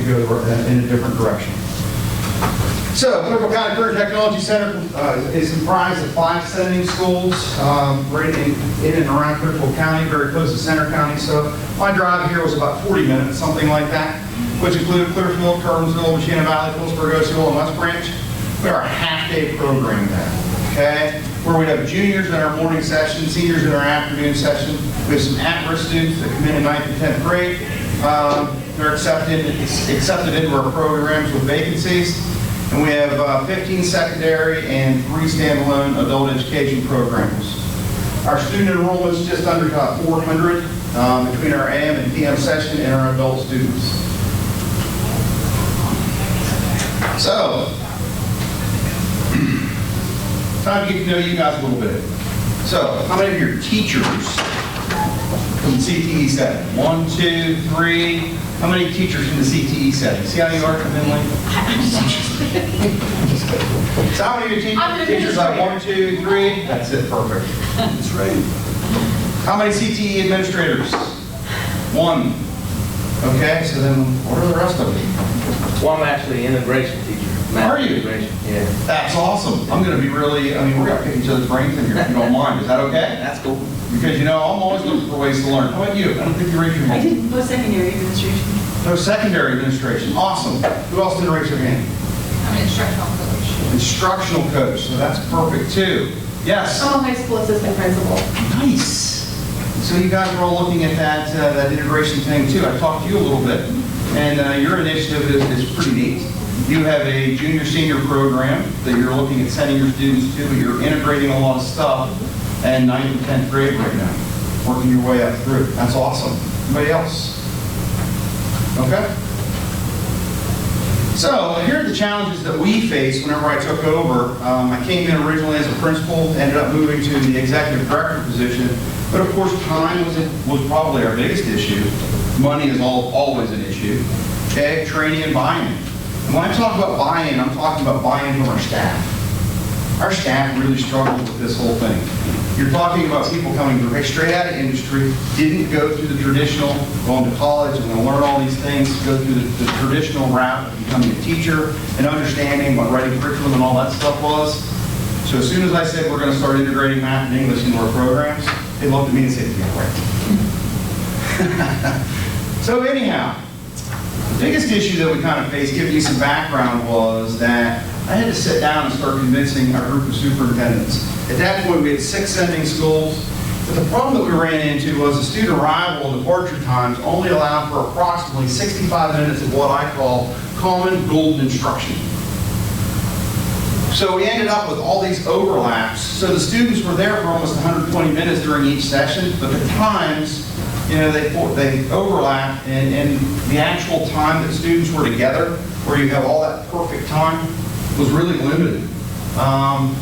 go in a different direction. So, Clearville County Career Technology Center is comprised of 5 sending schools right in and around Clearville County, very close to Center County. So my drive here was about 40 minutes, something like that, which included Clearfield, Kernersville, Machina Valley, Phillipsburg, Osceola, and West Branch. We are a half-day program there, okay? Where we have juniors in our morning session, seniors in our afternoon session. We have some at-risk students that come in 9th and 10th grade. They're accepted into our programs with vacancies. And we have 15 secondary and 3 standalone adult education programs. Our student enrollment is just under 400 between our AM and PM session and our adult students. So, time to get to know you guys a little bit. So, how many of your teachers from the CTE setting? 1, 2, 3. How many teachers from the CTE setting? See how you are coming in late? So how many of your teachers like 1, 2, 3? That's it, perfect. That's right. How many CTE administrators? 1. Okay, so then what are the rest of them? Well, I'm actually an integration teacher. Math Are you? Integration, yeah. That's awesome. I'm going to be really, we're going to pick each other's brains in here if you don't mind. Is that okay? That's cool. Because, I'm always looking for ways to learn. How about you? I don't think you raised your hand. I did post-secondary administration. Post-secondary administration. Awesome. Who else didn't raise their hand? I'm an instructional coach. Instructional coach. So that's perfect, too. Yes? I'm a high school assistant principal. Nice. So you guys are all looking at that integration thing, too. I talked to you a little bit. And your initiative is pretty neat. You have a junior-senior program that you're looking at sending your students to. You're integrating a lot of stuff and 9th and 10th grade right now, working your way up through. That's awesome. Anybody else? Okay. So here are the challenges that we faced whenever I took over. I came in originally as a principal, ended up moving to the executive director position, but of course time was probably our biggest issue. Money is always an issue. Okay, training and buy-in. And when I talk about buy-in, I'm talking about buy-in from our staff. Our staff really struggled with this whole thing. You're talking about people coming straight out of industry, didn't go through the traditional, going to college and going to learn all these things, go through the traditional route of becoming a teacher and understanding what writing curriculum and all that stuff was. So as soon as I said we're going to start integrating math and English into our programs, they looked at me and said, yeah, right. So anyhow, the biggest issue that we kind of faced, giving you some background, was that I had to sit down and start convincing our group of superintendents. At that point, we had 6 sending schools, but the problem that we ran into was the student arrival and departure times only allowed for approximately 65 minutes of what I call common golden instruction. So we ended up with all these overlaps. So the students were there for almost 120 minutes during each session, but the times, they overlap, and the actual time that students were together, where you have all that perfect time, was really limited.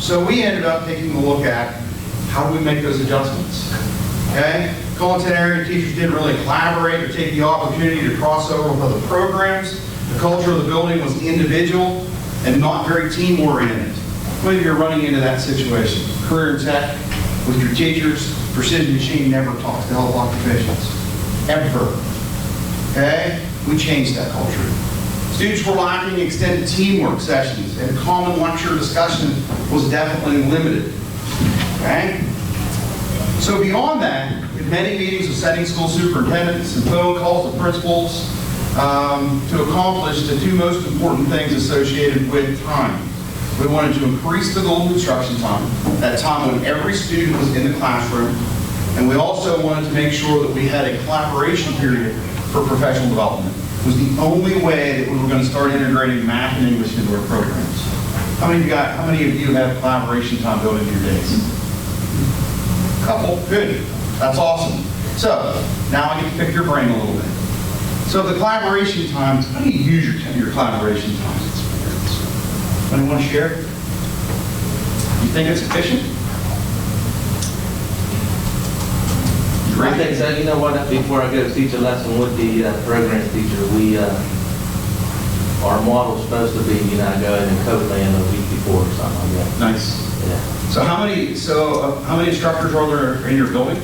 So we ended up taking a look at how do we make those adjustments. Okay? Content area teachers didn't really collaborate or take the opportunity to cross over with other programs. The culture of the building was individual and not very team-oriented. Whether you're running into that situation, career in tech, with your teachers, Precision Machine never talks to health occupations. Ever. Okay? We changed that culture. Students were lacking extended teamwork sessions, and common lecture discussion was definitely limited. Okay? So beyond that, we had many meetings with setting school superintendents and phone calls with principals to accomplish the 2 most important things associated with time. We wanted to increase the golden instruction time, that time when every student was in the classroom, and we also wanted to make sure that we had a collaboration period for professional development. It was the only way that we were going to start integrating math and English into our programs. How many of you have collaboration time built into your days? A couple. Good. That's awesome. So now I get to pick your brain a little bit. So the collaboration times, how do you use your collaboration times? Anyone want to share? You think it's efficient? I think so. You know what? Before I go teach a lesson with the program teacher, our model's supposed to be, I go in and co-plan a week before or something like that. Nice. Yeah. So how many instructors are there in your building?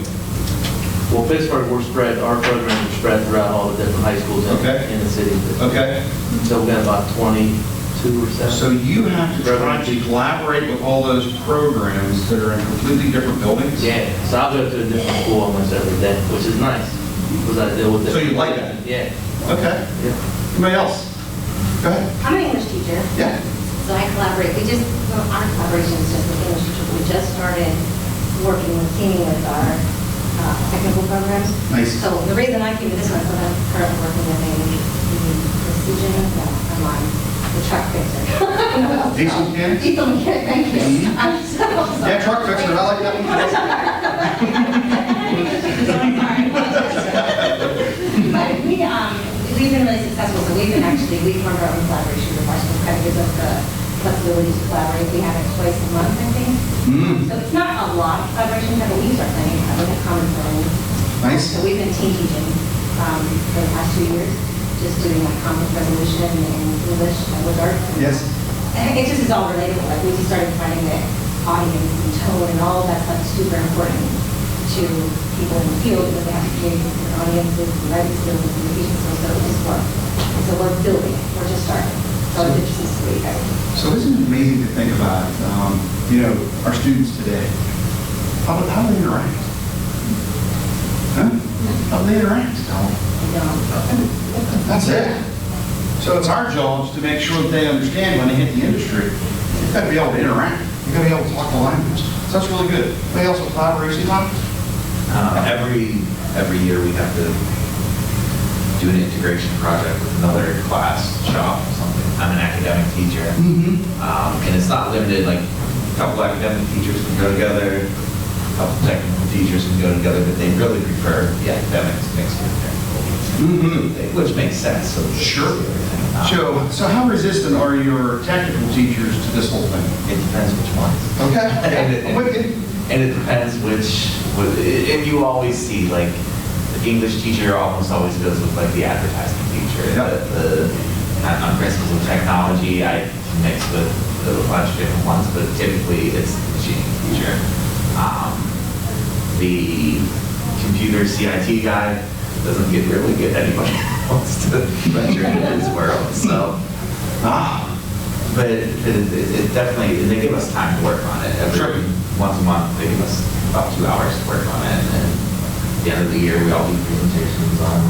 Well, Pittsburgh, we're spread, our programs are spread throughout all the different high schools Okay. in the city. Okay. So we got about 22 or so. So you have to try to collaborate with all those programs that are in completely different buildings? Yeah, so I'll go to a different school almost every day, which is nice, because I deal with. So you like that? Yeah. Okay. Yeah. Anybody else? Go ahead. I'm an English teacher, Yeah. so I collaborate. Well, our collaboration is just with English teachers. We just started working with teaming with our technical programs. Nice. So the reason I came to this one is because I'm currently working with a precision, I'm on the truck fixer. Diesel mechanic? Diesel mechanic, thank you. Mhm. I'm so sorry. Yeah, truck fixer, I like that one. But we've been really successful, so we formed our own collaboration with our school, kind of gives us the flexibility to collaborate. We have it twice a month, I think. Mm. So it's not a lot of collaboration, but we start planning, having a common friend. Nice. So we've been team teaching for the past 2 years, just doing like conflict resolution and English language arts. Yes. And it just is all relatable. Like we just started finding that audience and tone and all of that stuff is super important to people in the field because they have to communicate with their audiences, and writing skills, and communication skills. So it just works. And so we're building it. We're just starting. So it's just sweet. So isn't it amazing to think about, our students today? How do they interact? Huh? How do they interact? That's it. So it's our jobs to make sure that they understand when they hit the industry. You've got to be able to interact. You've got to be able to talk the language. So that's really good. Anybody else with collaboration talk? Every year we have to do an integration project with another class, shop, or something. I'm an academic teacher, Mm-hmm. and it's not limited, like, a couple academic teachers can go together, a couple technical teachers can go together, but they really prefer the academics mixed with technical, Mm-hmm. which makes sense. So Sure. everything. So how resistant are your technical teachers to this whole thing? It depends which ones. Okay. And I'm with you. it depends and you always see, like, the English teacher almost always goes with, like, the advertising teacher. Yeah. On principles of technology, I mix with a bunch of different ones, but typically it's the machine teacher. The computer CIT guy doesn't really get anybody else to venture into his world, so. But it definitely, they give us time to work on it. Once a month, they give us about 2 hours to work on it. And at the end of the year, we all do presentations on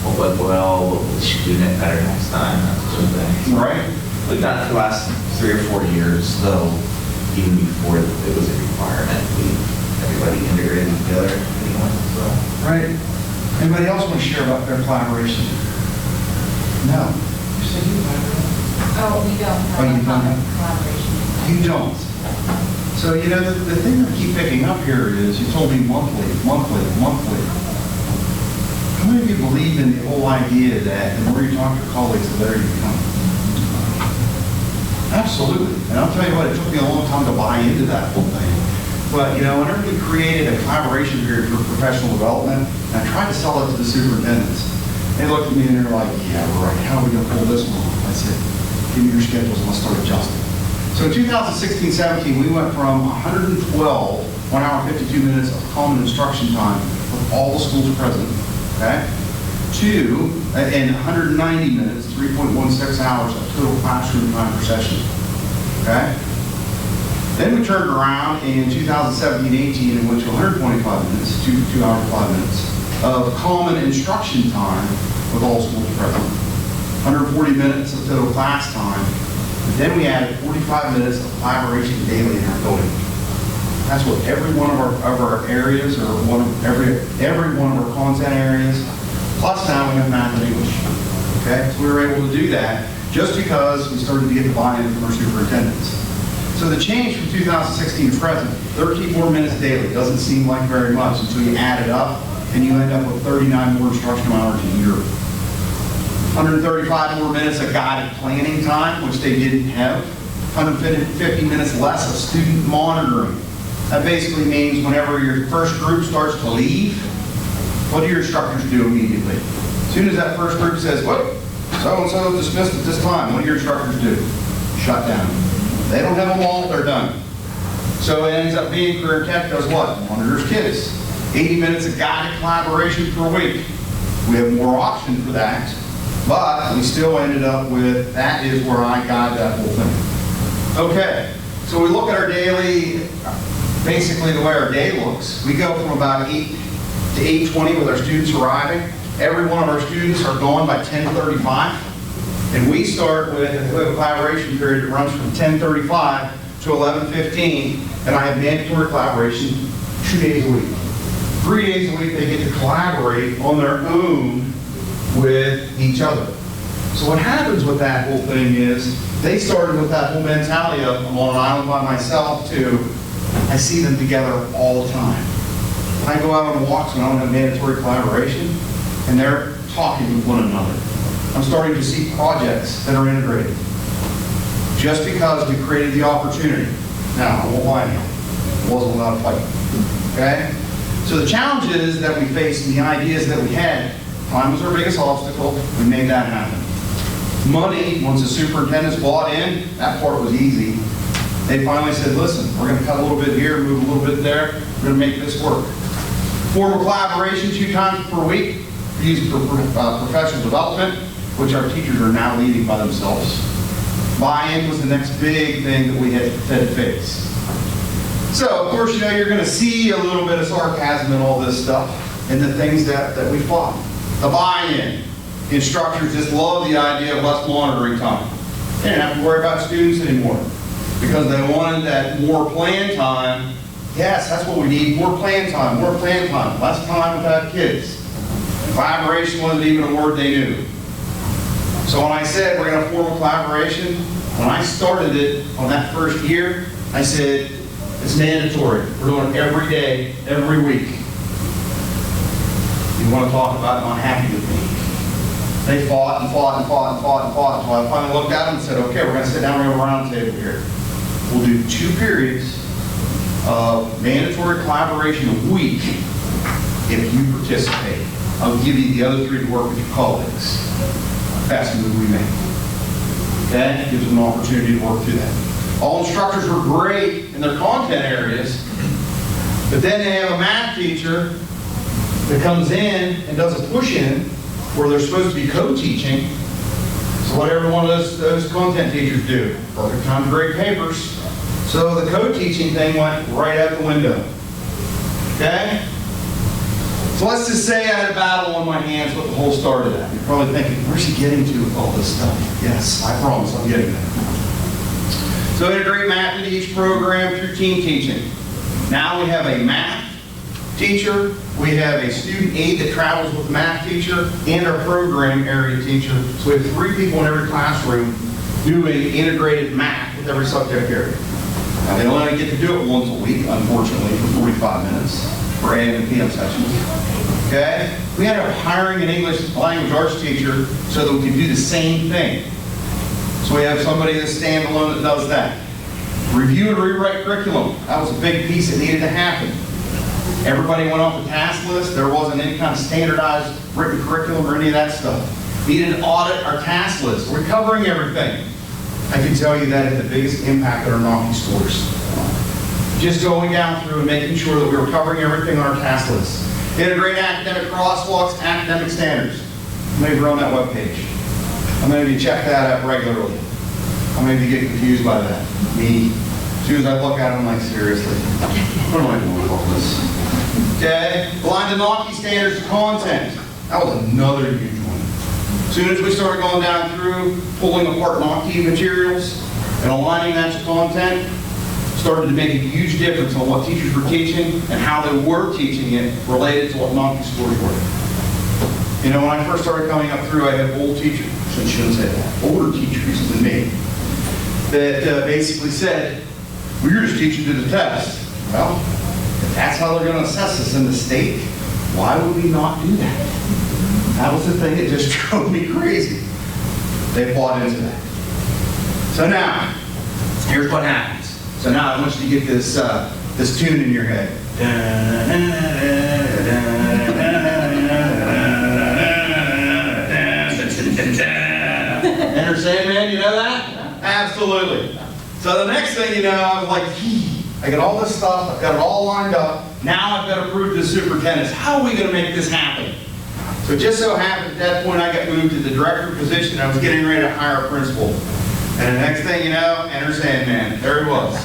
what went well, what we should do better next time, that sort of thing. Right. We've done it for the last 3 or 4 years, though, even before it was a requirement, everybody integrated together anyway, so. Right. Anybody else want to share about their collaboration? No. You said you collaborate. Oh, we don't Oh, you have a don't common have- collaboration. You don't. So, the thing I keep picking up here is, you told me monthly. How many of you believe in the whole idea that the more you talk to your colleagues, the better you become? Absolutely. And I'll tell you what, it took me a long time to buy into that whole thing. But, whenever we created a collaboration period for professional development, and I tried to sell it to the superintendents, they looked at me and they're like, yeah, right, how are we going to pull this one off? I said, give me your schedules and let's start adjusting. So in 2016-17, we went from 112 1 hour 52 minutes of common instruction time with all the schools present, okay, to, and 190 minutes, 3.16 hours of total classroom time per session, okay? Then we turned around in 2017-18 and went to 125 minutes, 2 hours 5 minutes, of common instruction time with all schools present, 140 minutes of total class time. And then we added 45 minutes of collaboration daily in our building. That's what every one of our areas, or every one of our content areas, plus now we have math and English. Okay, so we were able to do that just because we started to get the buy-in from our superintendents. So the change from 2016 to present, 13 more minutes daily doesn't seem like very much until you add it up, and you end up with 39 more instructional hours a year. 135 more minutes of guided planning time, which they didn't have. 150 minutes less of student monitoring. That basically means whenever your first group starts to leave, what do your instructors do immediately? As soon as that first group says, whoop, so-and-so dismissed at this time, what do your instructors do? Shut down. They don't have them all, they're done. So it ends up being career tech does what? Monitors kids. 80 minutes of guided collaboration per week. We have more option for that, but we still ended up with, that is where I guide that whole thing. Okay, so we look at our daily, basically the way our day looks. We go from about 8 to 8:20 with our students arriving. Every one of our students are gone by 10:35. And we start with a collaboration period that runs from 10:35 to 11:15. And I have mandatory collaboration 2 days a week. 3 days a week they get to collaborate on their own with each other. So what happens with that whole thing is, they started with that whole mentality of, I'm on an island by myself, to I see them together all the time. I go out on walks when I don't have mandatory collaboration, and they're talking with one another. I'm starting to see projects that are integrated. Just because we created the opportunity. Now, I won't lie to you, it wasn't without a fight. Okay? So the challenges that we faced and the ideas that we had, time was our biggest obstacle. We made that happen. Money, once the superintendents bought in, that part was easy. They finally said, listen, we're going to cut a little bit here, move a little bit there. We're going to make this work. Formal collaboration 2 times per week. We use it for professional development, which our teachers are now leading by themselves. Buy-in was the next big thing that we had to face. So, of course, you know, you're going to see a little bit of sarcasm in all this stuff and the things that we fought. The buy-in. The instructors just love the idea of less monitoring time. They didn't have to worry about students anymore because they wanted that more plan time. Yes, that's what we need, more plan time, less time without kids. Collaboration wasn't even a word they knew. So when I said we're going to form a collaboration, when I started it on that first year, I said, it's mandatory. We're doing it every day, every week. You want to talk about not happy with me? They fought and fought and fought and fought and fought until I finally looked at them and said, okay, we're going to sit down and have a round table here. We'll do 2 periods of mandatory collaboration a week if you participate. I'll give you the other 3 to work with your colleagues. That's the move we made. Okay? It gives them an opportunity to work through that. All instructors were great in their content areas, but then they have a math teacher that comes in and does a push-in where they're supposed to be co-teaching. So what every one of those content teachers do, perfect time to grade papers. So the co-teaching thing went right out the window. Okay? So let's just say I had a battle on my hands with the whole start of that. You're probably thinking, where's he getting to with all this stuff? Yes, I promise I'm getting there. So integrate math into each program through team teaching. Now we have a math teacher, we have a student aide that travels with the math teacher, and our program area teacher. So we have 3 people in every classroom doing integrated math with every subject area. Now they only get to do it once a week, unfortunately, for 45 minutes for AM and PM sessions. Okay? We ended up hiring an English language arts teacher so that we could do the same thing. So we have somebody that's standalone that does that. Review and rewrite curriculum. That was a big piece that needed to happen. Everybody went off the task list. There wasn't any kind of standardized written curriculum or any of that stuff. Needed to audit our task list. We're covering everything. I can tell you that had the biggest impact on our Nocky scores. Just going down through and making sure that we were covering everything on our task list. Integrate academic crosswalks, academic standards. Maybe on that webpage. I'm going to check that out regularly. I'm going to get confused by that. Me. As soon as I look at it, I'm like, seriously, what am I doing with all this? Okay? Align the Nocky standards to content. That was another huge one. As soon as we started going down through, pulling apart Nocky materials and aligning that to content, started to make a huge difference on what teachers were teaching and how they were teaching it related to what Nocky scores were. You know, when I first started coming up through, I had old teachers, I shouldn't say that, older teachers than me, that basically said, well, you're just teaching to the test. Well, if that's how they're going to assess us in the state, why would we not do that? That was the thing that just drove me crazy. They bought into that. So now, here's what happens. So now I want you to get this, this tune in your head. Enter Sandman, you know that? Absolutely. So the next thing you know, I was like, I got all this stuff, I've got it all lined up, Now I've got to prove to the superintendents, how are we going to make this happen? So it just so happened at that point I got moved to the director position. I was getting ready to hire a principal. And the next thing you know, enter Sandman. There he was.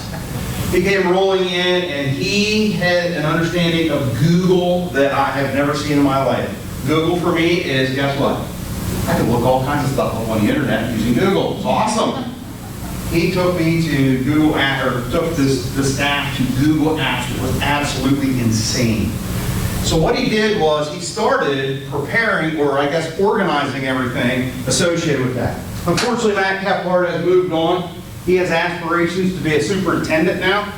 He came rolling in, and he had an understanding of Google that I have never seen in my life. Google for me is, guess what? I can look all kinds of stuff up on the internet using Google. It's awesome. He took me to Google Apps, or took the staff to Google Apps. It was absolutely insane. So what he did was he started preparing, or I guess organizing everything associated with that. Unfortunately, Matt Kepler has moved on. He has aspirations to be a superintendent now,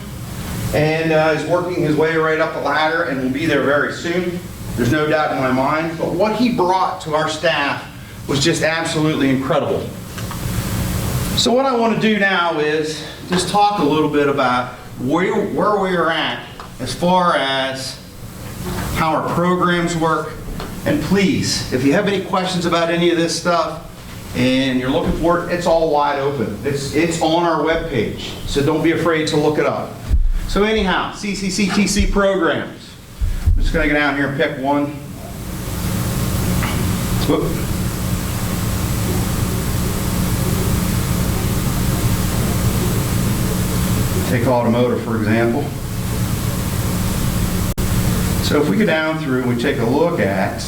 and is working his way right up the ladder and will be there very soon. There's no doubt in my mind. But what he brought to our staff was just absolutely incredible. So what I want to do now is just talk a little bit about where we are at as far as how our programs work. And please, if you have any questions about any of this stuff and you're looking for it, it's all wide open. It's on our webpage, so don't be afraid to look it up. So anyhow, CCCTC programs. I'm just going to go down here and pick one. Whoop. Take automotive, for example. So if we go down through and we take a look at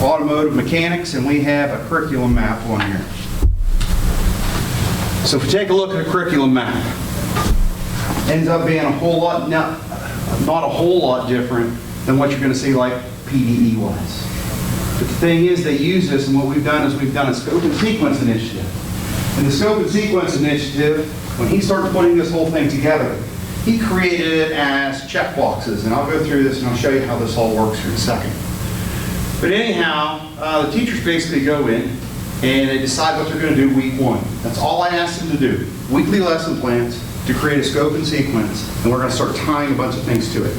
automotive mechanics, and we have a curriculum map on here. So if we take a look at a curriculum map, ends up being a whole lot, not a whole lot different than what you're going to see like PDE was. But the thing is, they use this, and what we've done is we've done a scope and sequence initiative. And the scope and sequence initiative, when he started putting this whole thing together, he created it as checkboxes. And I'll go through this and I'll show you how this all works here in a second. But anyhow, the teachers basically go in and they decide what they're going to do week one. That's all I asked them to do. Weekly lesson plans to create a scope and sequence, and we're going to start tying a bunch of things to it.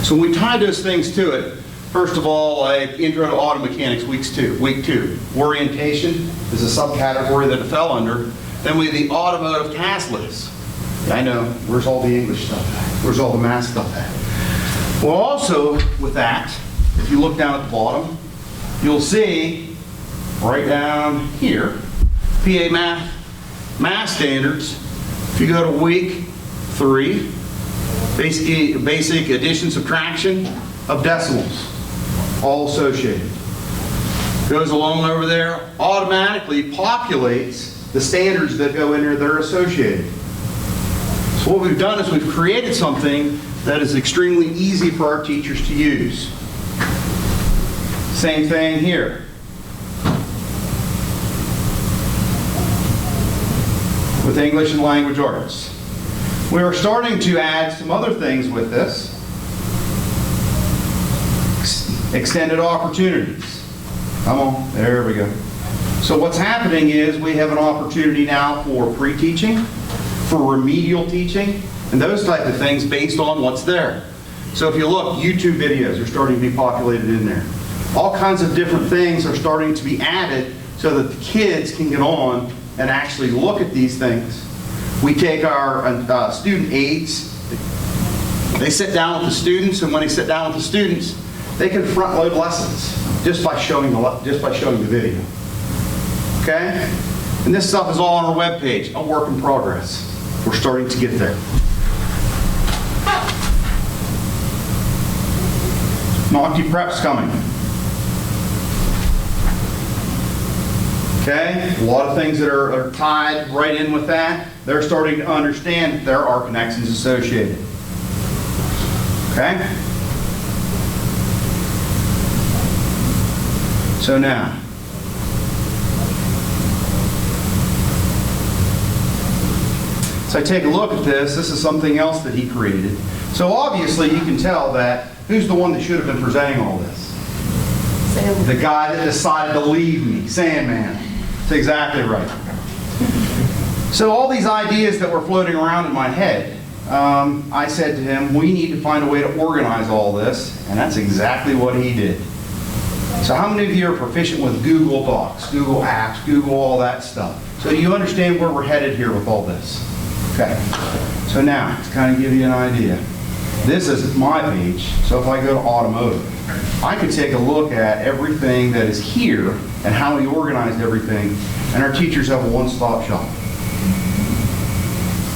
So when we tie those things to it, first of all, like Intro to Auto Mechanics, week two. Orientation is a subcategory that it fell under. Then we have the automotive task list. I know, where's all the English stuff at? Where's all the math stuff at? Well, also with that, if you look down at the bottom, you'll see right down here, PA math standards. If you go to week 3, basic addition, subtraction of decimals, all associated. Goes along over there, automatically populates the standards that go in there that are associated. So what we've done is we've created something that is extremely easy for our teachers to use. Same thing here. With English and language arts. We are starting to add some other things with this. Extended opportunities. Come on, there we go. So what's happening is we have an opportunity now for pre-teaching, for remedial teaching, and those type of things based on what's there. So if you look, YouTube videos are starting to be populated in there. All kinds of different things are starting to be added so that the kids can get on and actually look at these things. We take our student aides, they sit down with the students, and when they sit down with the students, they can front load lessons just by showing the video. Okay? And this stuff is all on our webpage, a work in progress. We're starting to get there. Monty Prep's coming. Okay? A lot of things that are tied right in with that. They're starting to understand that there are connections associated. Okay? So now, so I take a look at this. This is something else that he created. So obviously you can tell that who's the one that should have been presenting all this? Sam. The guy that decided to leave me, Sandman. That's exactly right. So all these ideas that were floating around in my head, I said to him, we need to find a way to organize all this, and that's exactly what he did. So how many of you are proficient with Google Docs, Google Apps, Google all that stuff? So do you understand where we're headed here with all this? Okay, so now, to kind of give you an idea, this is my page, so if I go to automotive, I could take a look at everything that is here and how we organized everything, and our teachers have a one-stop shop.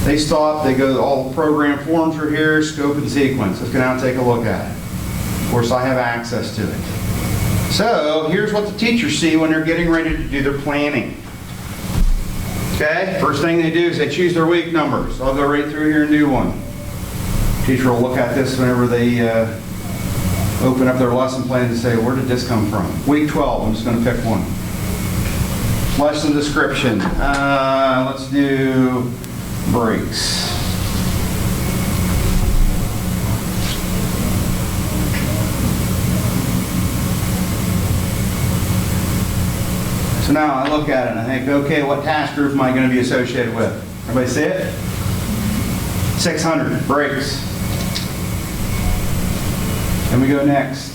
They stop, they go, all the program forms are here, scope and sequence. Let's go down and take a look at it. Of course, I have access to it. So, here's what the teachers see when they're getting ready to do their planning. Okay, first thing they do is they choose their week numbers. I'll go right through here and do one. Teacher will look at this whenever they open up their lesson plan and say, where did this come from? Week 12, I'm just going to pick one. Lesson description. Let's do breaks. So now I look at it and I think, okay, what task group am I going to be associated with? Everybody see it? 600, breaks. And we go next.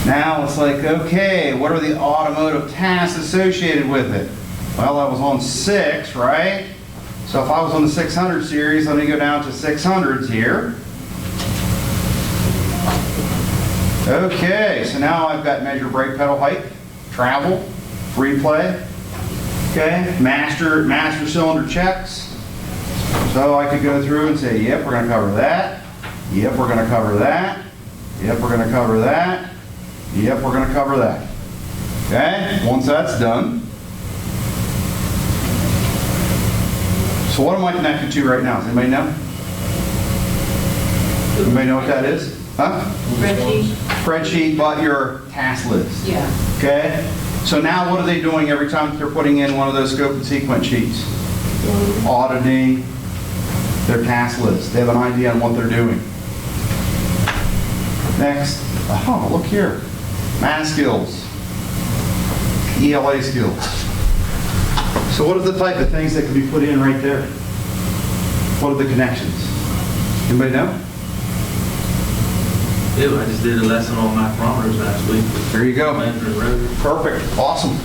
Now it's like, okay, what are the automotive tasks associated with it? Well, I was on 6, right? So if I was on the 600 series, let me go down to 600s here. Okay, so now I've got measure brake pedal height, travel, free play, okay, master cylinder checks. So I could go through and say, yep, we're going to cover that. Yep, we're going to cover that. Yep, we're going to cover that. Yep, we're going to cover that. Okay, once that's done. So what am I connected to right now? Does anybody know? Anybody know what that is? Huh? Spreadsheet. Spreadsheet, but your task list. Yeah. Okay? So now what are they doing every time they're putting in one of those scope and sequence sheets? Auditing their task list. They have an idea on what they're doing. Next. Oh, look here. Math skills. ELA skills. So what are the type of things that can be put in right there? What are the connections? Anybody know? Yeah, I just did a lesson on micrometers last week. There you go. Measuring rotors. Perfect. Awesome.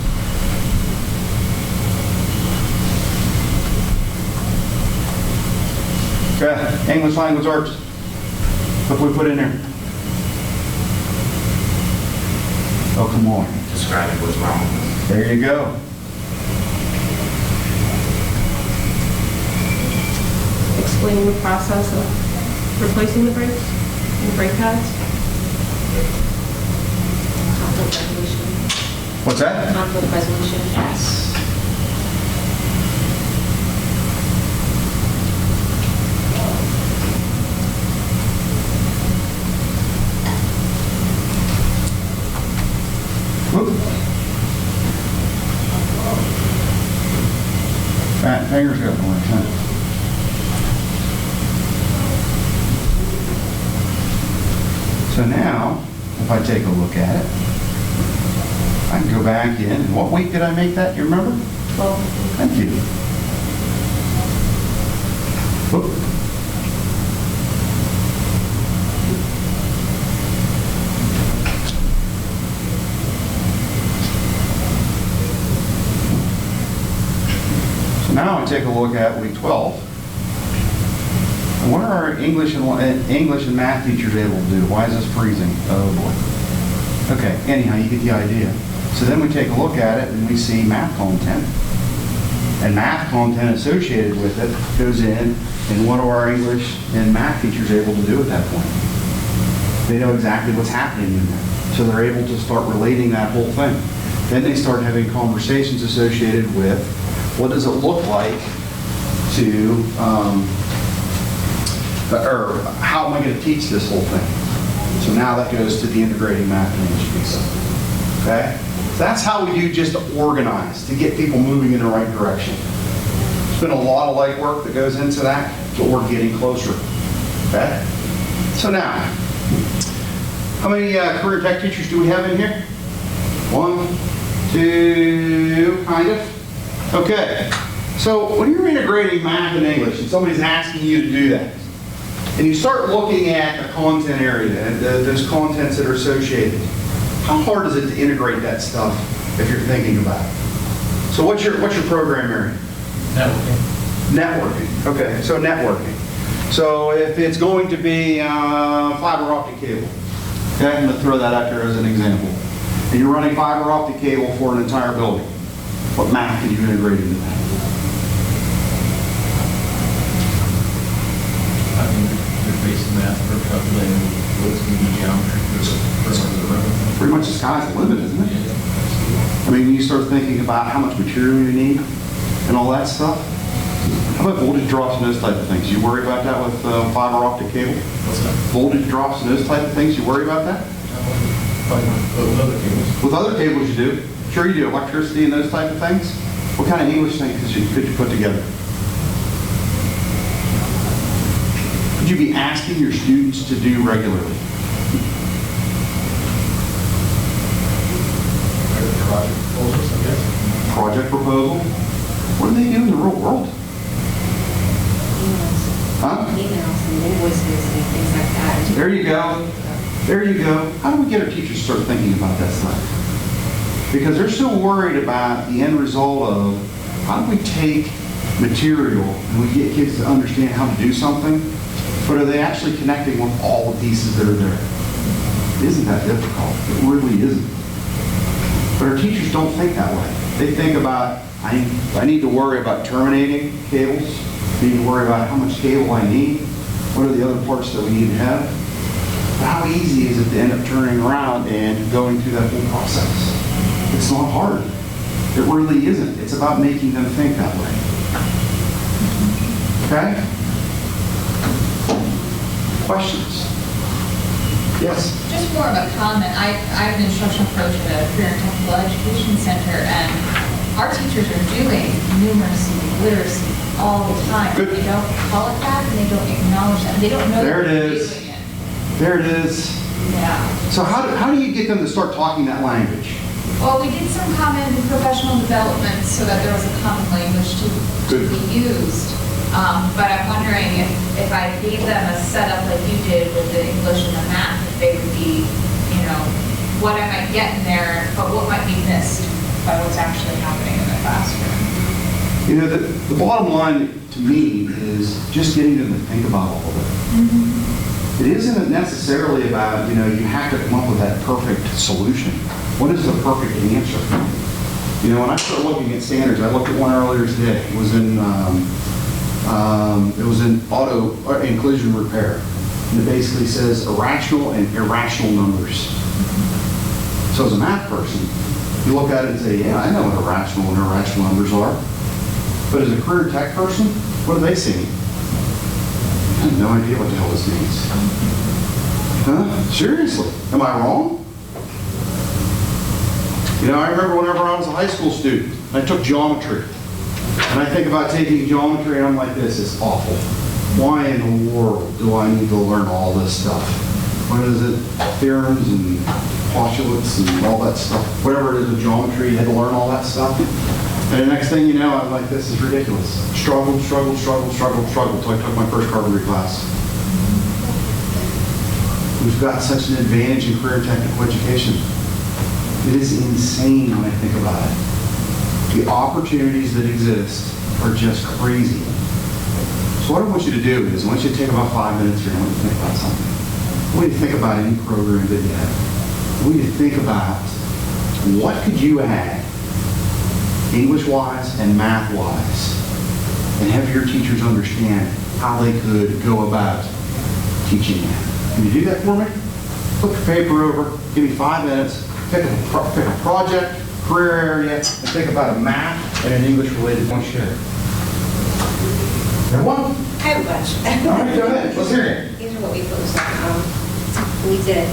Okay. English language arts. What do we put in there? Oh, come on. Describing what's wrong. There you go. Explaining the process of replacing the brakes and the brake pads. Conflict resolution. What's that? Conflict resolution. Yes. Whoop. Fat fingers got one, huh? So now, if I take a look at it, I can go back in. What week did I make that? You remember? 12. Thank you. Whoop. So now I take a look at week 12. And what are our English and math teachers able to do? Why is this freezing? Oh boy. Okay, anyhow, you get the idea. So then we take a look at it and we see math content. And math content associated with it goes in, and what are our English and math teachers able to do at that point? They know exactly what's happening in there. So they're able to start relating that whole thing. Then they start having conversations associated with what does it look like to, or how am I going to teach this whole thing? So now that goes to the integrating math and English piece. Okay? So that's how we do just to organize, to get people moving in the right direction. There's been a lot of legwork that goes into that, but we're getting closer. Okay? So now, how many career tech teachers do we have in here? 1, 2, kind of. Okay. So when you're integrating math and English and somebody's asking you to do that, and you start looking at the content area, and those contents that are associated, how hard is it to integrate that stuff if you're thinking about it? So what's your program area? Networking. Networking, okay, so networking. So if it's going to be fiber optic cable, okay, I'm going to throw that out there as an example. And you're running fiber optic cable for an entire building. What math can you integrate into that? I mean, there's basic math for calculating what's going to be geometry for the road. Pretty much the sky's the limit, isn't it? I mean, when you start thinking about how much material you need and all that stuff, how about voltage drops and those type of things? You worry about that with fiber optic cable? What's that? Voltage drops and those type of things, you worry about that? With other cables. With other cables you do. Sure you do, electricity and those type of things. What kind of English things could you put together? Could you be asking your students to do regularly? Project proposals, I guess. Project proposal? What do they do in the real world? Huh? Emails and invoices and things like that. There you go. There you go. How do we get our teachers to start thinking about that stuff? Because they're so worried about the end result of how do we take material and we get kids to understand how to do something, but are they actually connecting with all the pieces that are there? It isn't that difficult. It really isn't. But our teachers don't think that way. They think about, I need to worry about terminating cables. I need to worry about how much cable I need. What are the other parts that we need to have? But how easy is it to end up turning around and going through that whole process? It's not hard. It really isn't. It's about making them think that way. Okay? Questions? Yes? Just more of a comment. I have an instructional coach at a career and technical education center, and our teachers are doing numeracy, literacy all the time. Good. They don't call it that, and they don't acknowledge that. They don't know There that it they're is. doing it. There it is. Yeah. So how do you get them to start talking that language? Well, we did some common professional development so that there was a common language to Good. be used. But I'm wondering if I gave them a setup like you did with the English and the math, if they would be, you know, what I might get in there, but what might be missed by what's actually happening in the classroom. You know, the bottom line to me is just getting them to think about all of it. It isn't necessarily about, you know, you have to come up with that perfect solution. What is the perfect answer? You know, when I started looking at standards, I looked at one earlier today. It was in auto and collision repair. And it basically says irrational and irrational numbers. So as a math person, you look at it and say, yeah, I know what irrational and irrational numbers are. But as a career tech person, what do they see? I have no idea what the hell this means. Huh? Seriously? Am I wrong? You know, I remember whenever I was a high school student, I took geometry. And I think about taking geometry and I'm like, this is awful. Why in the world do I need to learn all this stuff? What is it? Theorems and postulates and all that stuff. Whatever it is with geometry, you had to learn all that stuff. And the next thing you know, I'm like, this is ridiculous. Struggled until I took my first carpentry class. We've got such an advantage in career technical education. It is insane when I think about it. The opportunities that exist are just crazy. So what I want you to do is, I want you to take about 5 minutes here and I want you to think about something. I want you to think about any program that you have. I want you to think about what could you add, English-wise and math-wise, and have your teachers understand how they could go about teaching that. Can you do that for me? Flip your paper over, give me 5 minutes, pick a project, career area, and think about a math and an English-related one share. Everyone? I have a bunch. All right, go ahead. Let's hear it. These are what we focused on. We did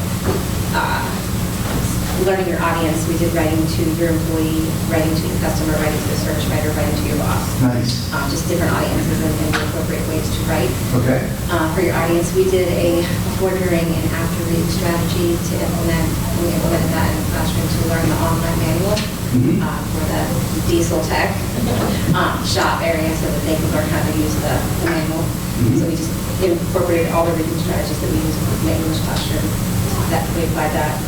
learning your audience. We did writing to your employee, writing to your customer, writing to the service writer, writing to your boss. Nice. Just different audiences and the appropriate ways to write. Okay. For your audience, we did a before, during, and after read strategy to implement. We implemented that in the classroom to learn the online manual for the diesel tech shop area so that they could learn how to use the manual. So we just incorporated all the reading strategies that we use in the English classroom. That we applied that.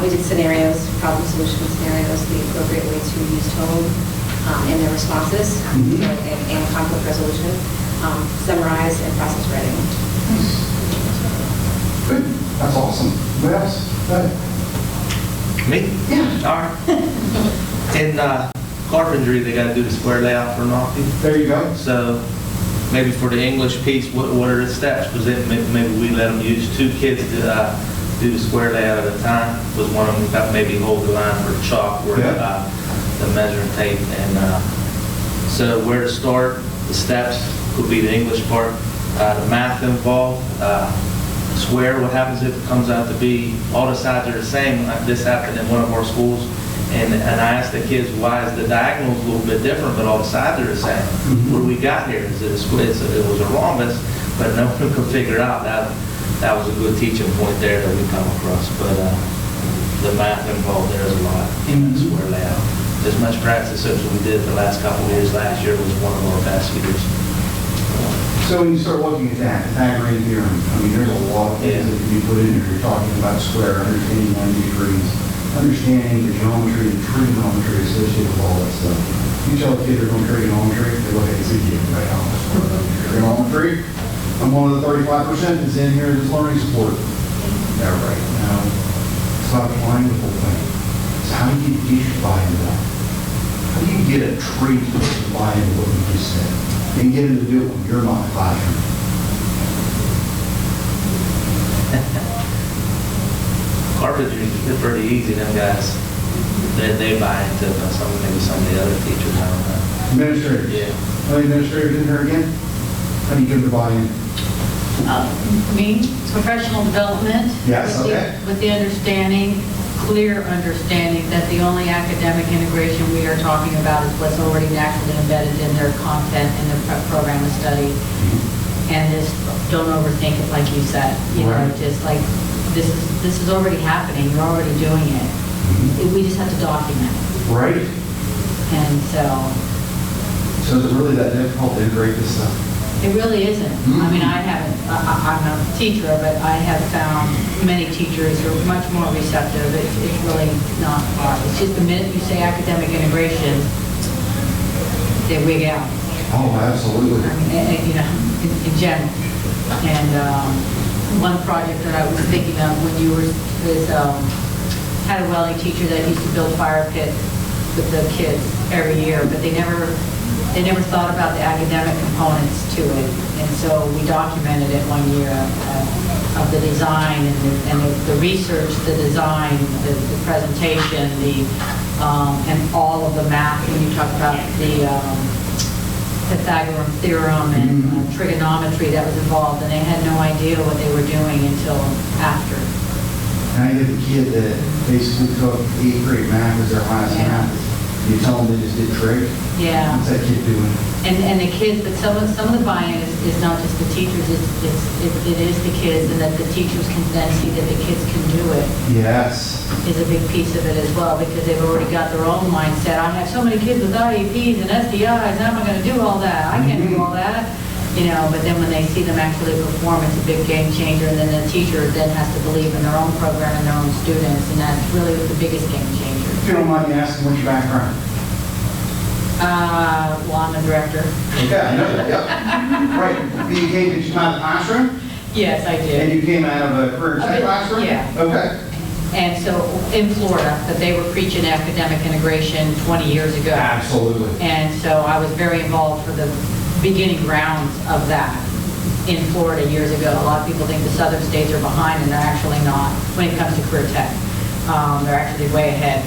We did scenarios, problem solution scenarios, the appropriate way to use tone, in their responses, Mhm. and conflict resolution, summarize and process writing. Good, that's awesome. What else? Go ahead. Me? Yeah. All right. In carpentry, they got to do the square layout for knocking. There you go. So maybe for the English piece, what are the steps? Because maybe we let them use 2 kids to do the square layout at a time. Was one of them got maybe hold the line for chalk or Yeah. the measuring tape. And so where to start, the steps could be the English part, the math involved, square, what happens if it comes out to be all the sides are the same. This happened in one of our schools. And I asked the kids, why is the diagonals a little bit different, but all the sides are the same? Mhm. What do we got here? Is it a square? It was a rhombus, but no one could figure out that. That was a good teaching point there that we come across. But the math involved there is a lot in the square layout. As much practice as we did the last couple of years. Last year was one of our best years. So when you start looking at that, Pythagorean theorem, I mean, there's a lot of things that can be put in here. You're talking about square, understanding 90 degrees, understanding the geometry and trigonometry associated with all that stuff. You tell a kid they're going to trigonometry, they look at it and say, yeah, right on. Trigonometry, I'm one of the 35% that's in here that's learning support. Yeah, right. Now, it's not applying the whole thing. So how do you get teachers to buy into that? How do you get a trained person to buy into what you just said? And get them to do it when you're not in the classroom? Carpentry is pretty easy, them guys. They buy into it, but maybe some of the other teachers, I don't know. Administrators? Yeah. How many administrators in here again? How do you get them to buy in? Me, professional development. Yes, with the- okay. With the understanding, clear understanding that the only academic integration we are talking about is what's already naturally embedded in their content and their program of study. And just don't overthink it, like you said. You know, Right. just like, this is already happening, you're already doing it. We just have to document it. Right? And so, So is it really that difficult to integrate this stuff? it really isn't. I mean, I'm a teacher, but I have found many teachers are much more receptive. It's really not hard. It's just the minute you say academic integration, they wig out. Oh, absolutely. I mean, you know, in general. And one project that I was thinking of when you were, had a welding teacher that used to build fire pits with the kids every year, but they never thought about the academic components to it. And so we documented it one year of the design and the research, the design, the presentation, and all of the math when you talk about the Pythagorean theorem and trigonometry that was involved, and they had no idea what they were doing until after. And I get a kid that basically took 8th grade math as their last Yeah. math. You tell them they just did trig? Yeah. What's that kid doing? And the kids, but some of the buy-in is not just the teachers, it is the kids, and that the teachers can then see that the kids can do it Yes. is a big piece of it as well, because they've already got their own mindset. I have so many kids with IEPs and SDIs, how am I going to do all that? I can't do all that. You know, but then when they see them actually perform, it's a big game changer, and then the teacher then has to believe in their own program and their own students, and that's really the biggest game changer. If you don't mind me asking, what's your background? Well, I'm a director. Yeah, I know that, yep. Right. You came, did you come out of the classroom? Yes, I did. And you came out of a career tech classroom? Yeah. Okay. And so in Florida, that they were preaching academic integration 20 years ago. Absolutely. And so I was very involved for the beginning grounds of that in Florida years ago. A lot of people think the southern states are behind, and they're actually not when it comes to career tech. They're actually way ahead.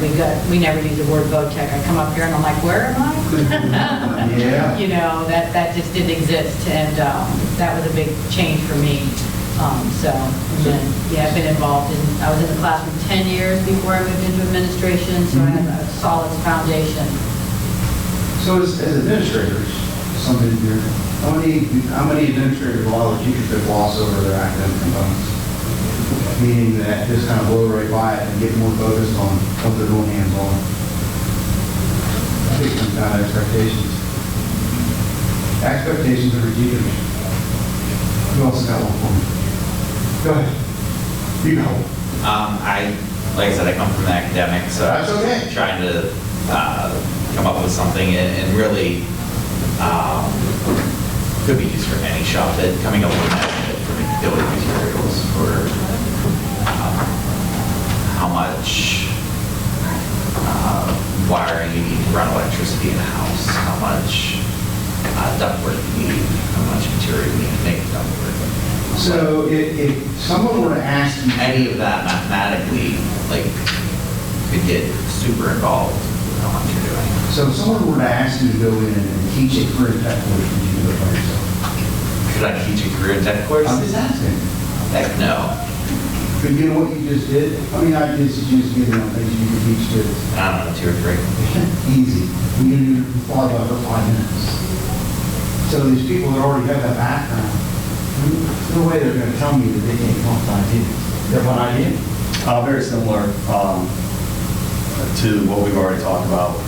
We never use the word VOTech. I come up here and I'm like, where am I? Yeah. You know, that just didn't exist, and that was a big change for me. And then, yeah, I've been involved I was in the classroom 10 years before I moved into administration, so I have a solid foundation. So as administrators, somebody here, how many administrators, a lot of the teachers that gloss over their academic components? Meaning that just kind of blow right by it and get more focused on what they're doing hands-on. I think it comes down to expectations. Expectations of your teachers. Who else got one for me? Go ahead. You go. Like I said, I come from the academics, so That's okay. trying to come up with something and really, could be used for any shop, that coming up with an estimate for building materials, for how much wiring you need to run electricity in a house, how much ductwork you need, how much material you need to make ductwork. So if someone were to ask you, Any of that mathematically, like, could get super involved with how much you're doing. so if someone were to ask you to go in and teach a career tech course, would you do it by yourself? Could I teach a career tech course? I'm just asking. Heck no. But you know what you just did? How many ideas did you just give me on things you could teach kids? I don't know, 2 or 3. Easy. We can do it for 5 minutes. So these people that already have that background, there's no way they're going to tell me that they can't come up with ideas. You have one idea? Very similar to what we've already talked about.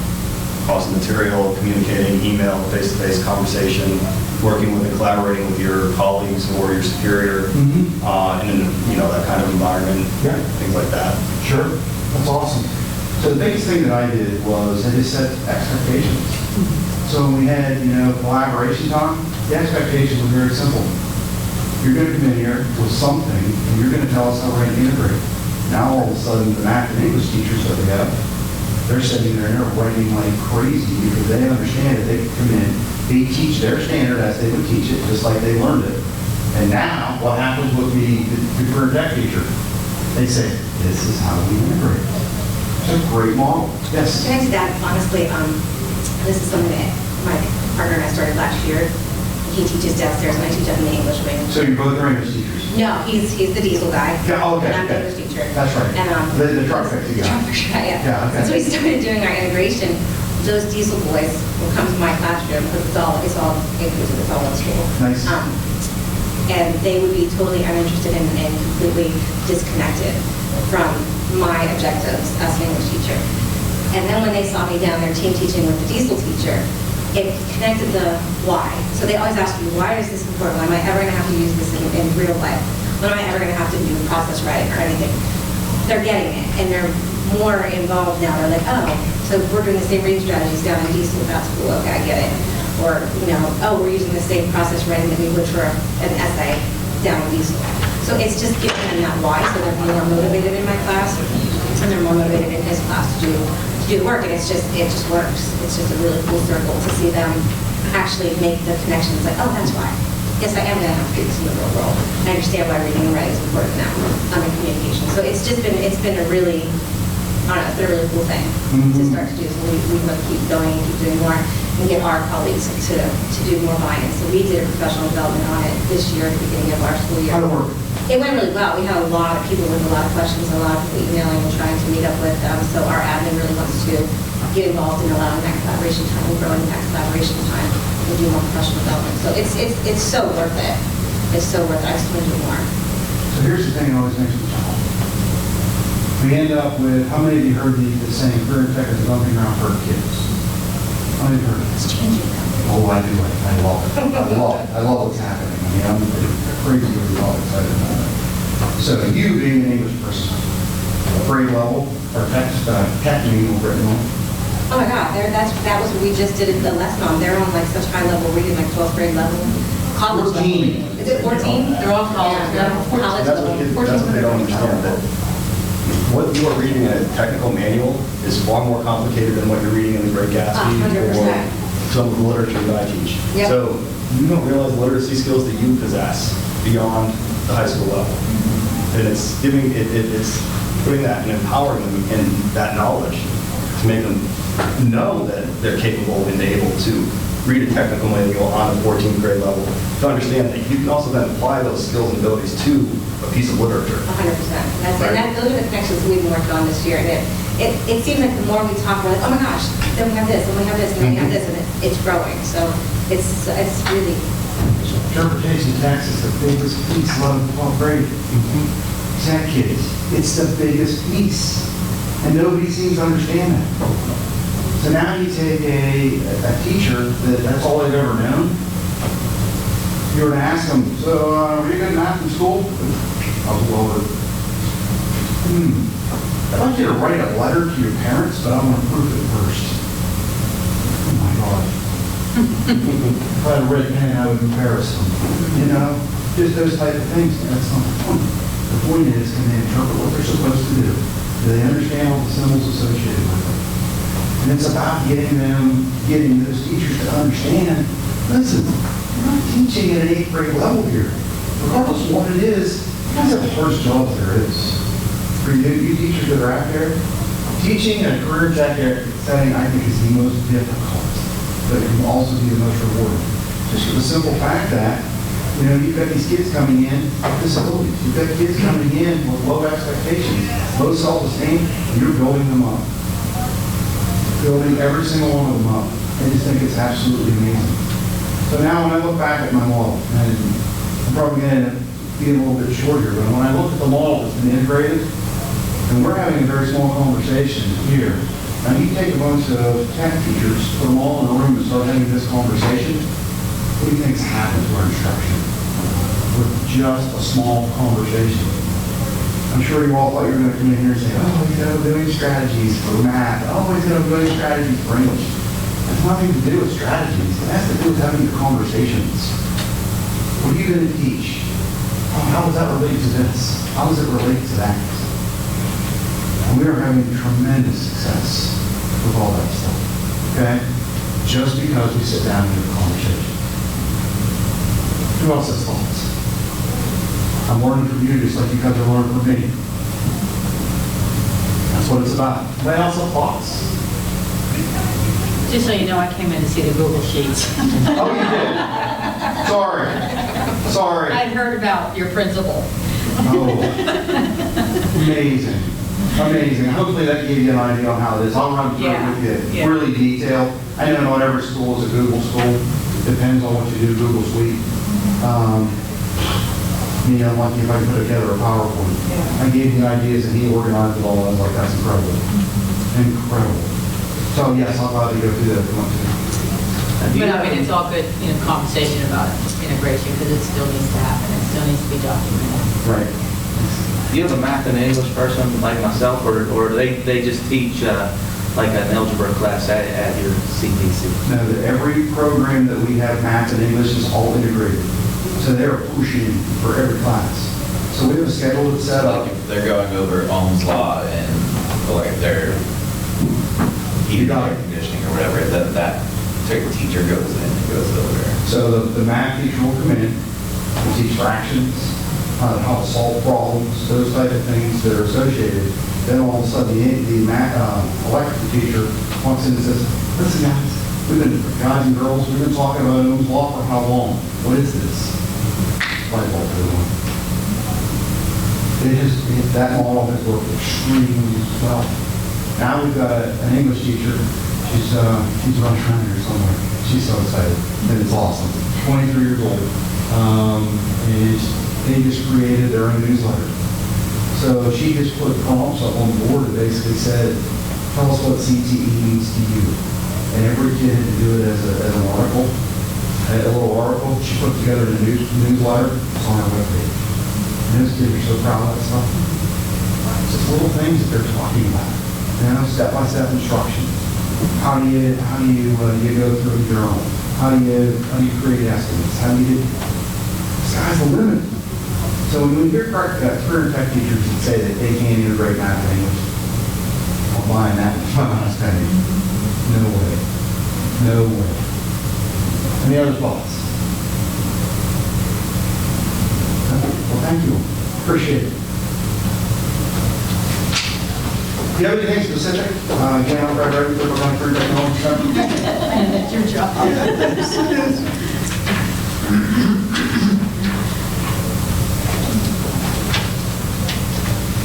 Cost of material, communicating, email, face-to-face conversation, working with and collaborating with your colleagues or your superior in that kind of environment, Yeah. things like that. Sure. That's awesome. So the biggest thing that I did was I just set expectations. So when we had, collaboration time, the expectations were very simple. You're going to come in here with something, and you're going to tell us how we're going to integrate. Now, all of a sudden, the math and English teachers that we have, they're sitting there and they're writing like crazy because they understand that they can come in, they teach their standard as they would teach it, just like they learned it. And now, what happens with the career tech teacher? They say, this is how we integrate. It's a great model. Yes? Can I do that? Honestly, this is something that my partner and I started last year. He teaches downstairs and I teach up in the English wing. So you both are English teachers? No, he's the diesel guy. Yeah, okay, And I'm the okay. English teacher. That's right. And The truck fixing guy. Truck fixing guy, yeah. Yeah, okay. So we started doing our integration. Those diesel boys will come to my classroom because it's all inclusive, it's all in school. Nice. And they would be totally uninterested and completely disconnected from my objectives as an English teacher. And then when they saw me down there team teaching with the diesel teacher, it connected the why. So they always ask me, why is this important? Am I ever going to have to use this in real life? When am I ever going to have to do process writing or anything? They're getting it, and they're more involved now. They're like, oh, so we're doing the same reading strategies down in diesel about school. Okay, I get it. Or, oh, we're using the same process writing that we would for an essay down in diesel. So it's just giving them that why, so they're more motivated in my class, and they're more motivated in his class to do the work, and it just works. It's just a really cool circle to see them actually make the connections, like, oh, that's why. Yes, I am going to have to do this in the real world. I understand why reading and writing is important now in communication. So it's been a really, I don't know, it's been a really cool thing to start to do. So we want to keep going and keep doing more and get our colleagues to do more buy-in. So we did a professional development on it this year at the beginning of our school year. How did it work? It went really well. We had a lot of people with a lot of questions, a lot of people emailing and trying to meet up with them. So our admin really wants to get involved in allowing that collaboration time and growing that collaboration time and do more professional development. So it's so worth it. It's so worth it. I just want to do more. So here's the thing that always makes me chuckle. We end up with, how many of you heard the saying, career tech is dumping ground for kids? How many have heard it? It's changing now. Oh, I do. I love it. I love it. I love what's happening. I mean, I'm crazy all excited about it. So you being an English person, grade level, or technical written on? Oh my God, that was what we just did the lesson on. They're on like such high level reading, like 12th grade level. College 14. level. Is it 14? They're all college level. College That's level. what they don't understand, that what you are reading in a technical manual is far more complicated than what you're reading in the Great Gatsby 100%. or some of the literature that I teach. Yep. So you don't realize the literacy skills that you possess beyond the high school level. And it's it's putting that and empowering them in that knowledge to make them know that they're capable and able to read a technical manual on a 14th grade level, to understand that you can also then apply those skills and abilities to a piece of literature. 100%. Those are the connections we've worked on this year. And it seems like the more we talk, we're like, oh my gosh, then we have this, and we have this, and then we have this, and it's growing. So it's really beneficial. Interpretation text is the biggest piece of 12th grade. Tech kids, it's the biggest piece. And nobody seems to understand that. So now you take a teacher that's all they've ever known. You were to ask them, so were you good at math in school? I was well over. I'd like you to write a letter to your parents, but I want to prove it first. If I had a red pen, I would embarrass them, you know? Just those type of things, that's not the point. The point is, can they interpret what they're supposed to do? Do they understand all the symbols associated with it? And it's about getting those teachers to understand, listen, you're not teaching at an 8th grade level here. Regardless of what it is, you guys have the hardest job there is. For you teachers that are out there, teaching in a career setting, I think, is the most difficult, but it can also be the most rewarding. Just for the simple fact that, you know, you've got these kids coming in with disabilities. You've got kids coming in with low expectations, low self-esteem, and you're building them up. Building every single one of them up. I just think it's absolutely amazing. So now when I look back at my model, and I'm probably going to be a little bit short here, but when I look at the model that's been integrated, and we're having a very small conversation here, now you take a bunch of tech teachers, put them all in a room and start having this conversation, what do you think's happened to our instruction with just a small conversation? I'm sure you all thought you were going to come in here and say, oh, he's got doing strategies for math. Oh, he's got doing strategies for English. It has nothing to do with strategies. It has to do with having the conversations. What are you going to teach? Oh, how does that relate to this? How does it relate to that? And we are having tremendous success with all that stuff. Okay? Just because we sit down and have a conversation. Who else has thoughts? I'm learning from you just like you guys are learning from me. That's what it's about. Anybody else have thoughts? Just so you know, I came in to see the Google Sheets. Oh, you did? Sorry. I'd heard about your principal. Oh, amazing. Amazing. Hopefully that gave you an idea on how it is. I'll run through it with you. Really detailed. I know not every school is a Google school. Depends on what you do, Google Suite. You know, like if I put together a PowerPoint. I gave you ideas and he organized it all. I was like, that's incredible. Incredible. So yes, I'll gladly go through that if you want to. But I mean, it's all good, you know, conversation about integration because it still needs to happen. It still needs to be documented. Right. Do you have a math and English person like myself, or they just teach like an algebra class at your CTC? No, that every program that we have, math and English, is all integrated. So they're pushing for every class. So we have a schedule that's set up. Like if they're going over Ohm's law and like if they're heating air conditioning or whatever, that teacher goes in and goes over. So the math teacher will come in, will teach fractions, how to solve problems, those type of things that are associated. Then all of a sudden the math electrical teacher walks in and says, listen guys, guys and girls, we've been talking about Ohm's law for how long? What is this? Light bulb for everyone. That model has worked extremely well. Now we've got an English teacher. She's running around here somewhere. She's so excited, and it's awesome. 23 years old, and they just created their own newsletter. So she just put prompts up on the board that basically said, tell us what CTE means to you. And every kid had to do it as an article. A little article she put together in a newsletter. It's on our webpage. And those kids are so proud of that stuff. It's just little things that they're talking about. You know, step-by-step instructions. How do you go through a journal? How do you create estimates? How do you do? Sky's the limit. So when we hear career tech teachers that say that they can't integrate math and English, I'm buying that with my honest penny. No way. No way. Any other thoughts? Well, thank you. Appreciate it. Do you have anything specific? Again, I'm ready for going through technology. That's your job.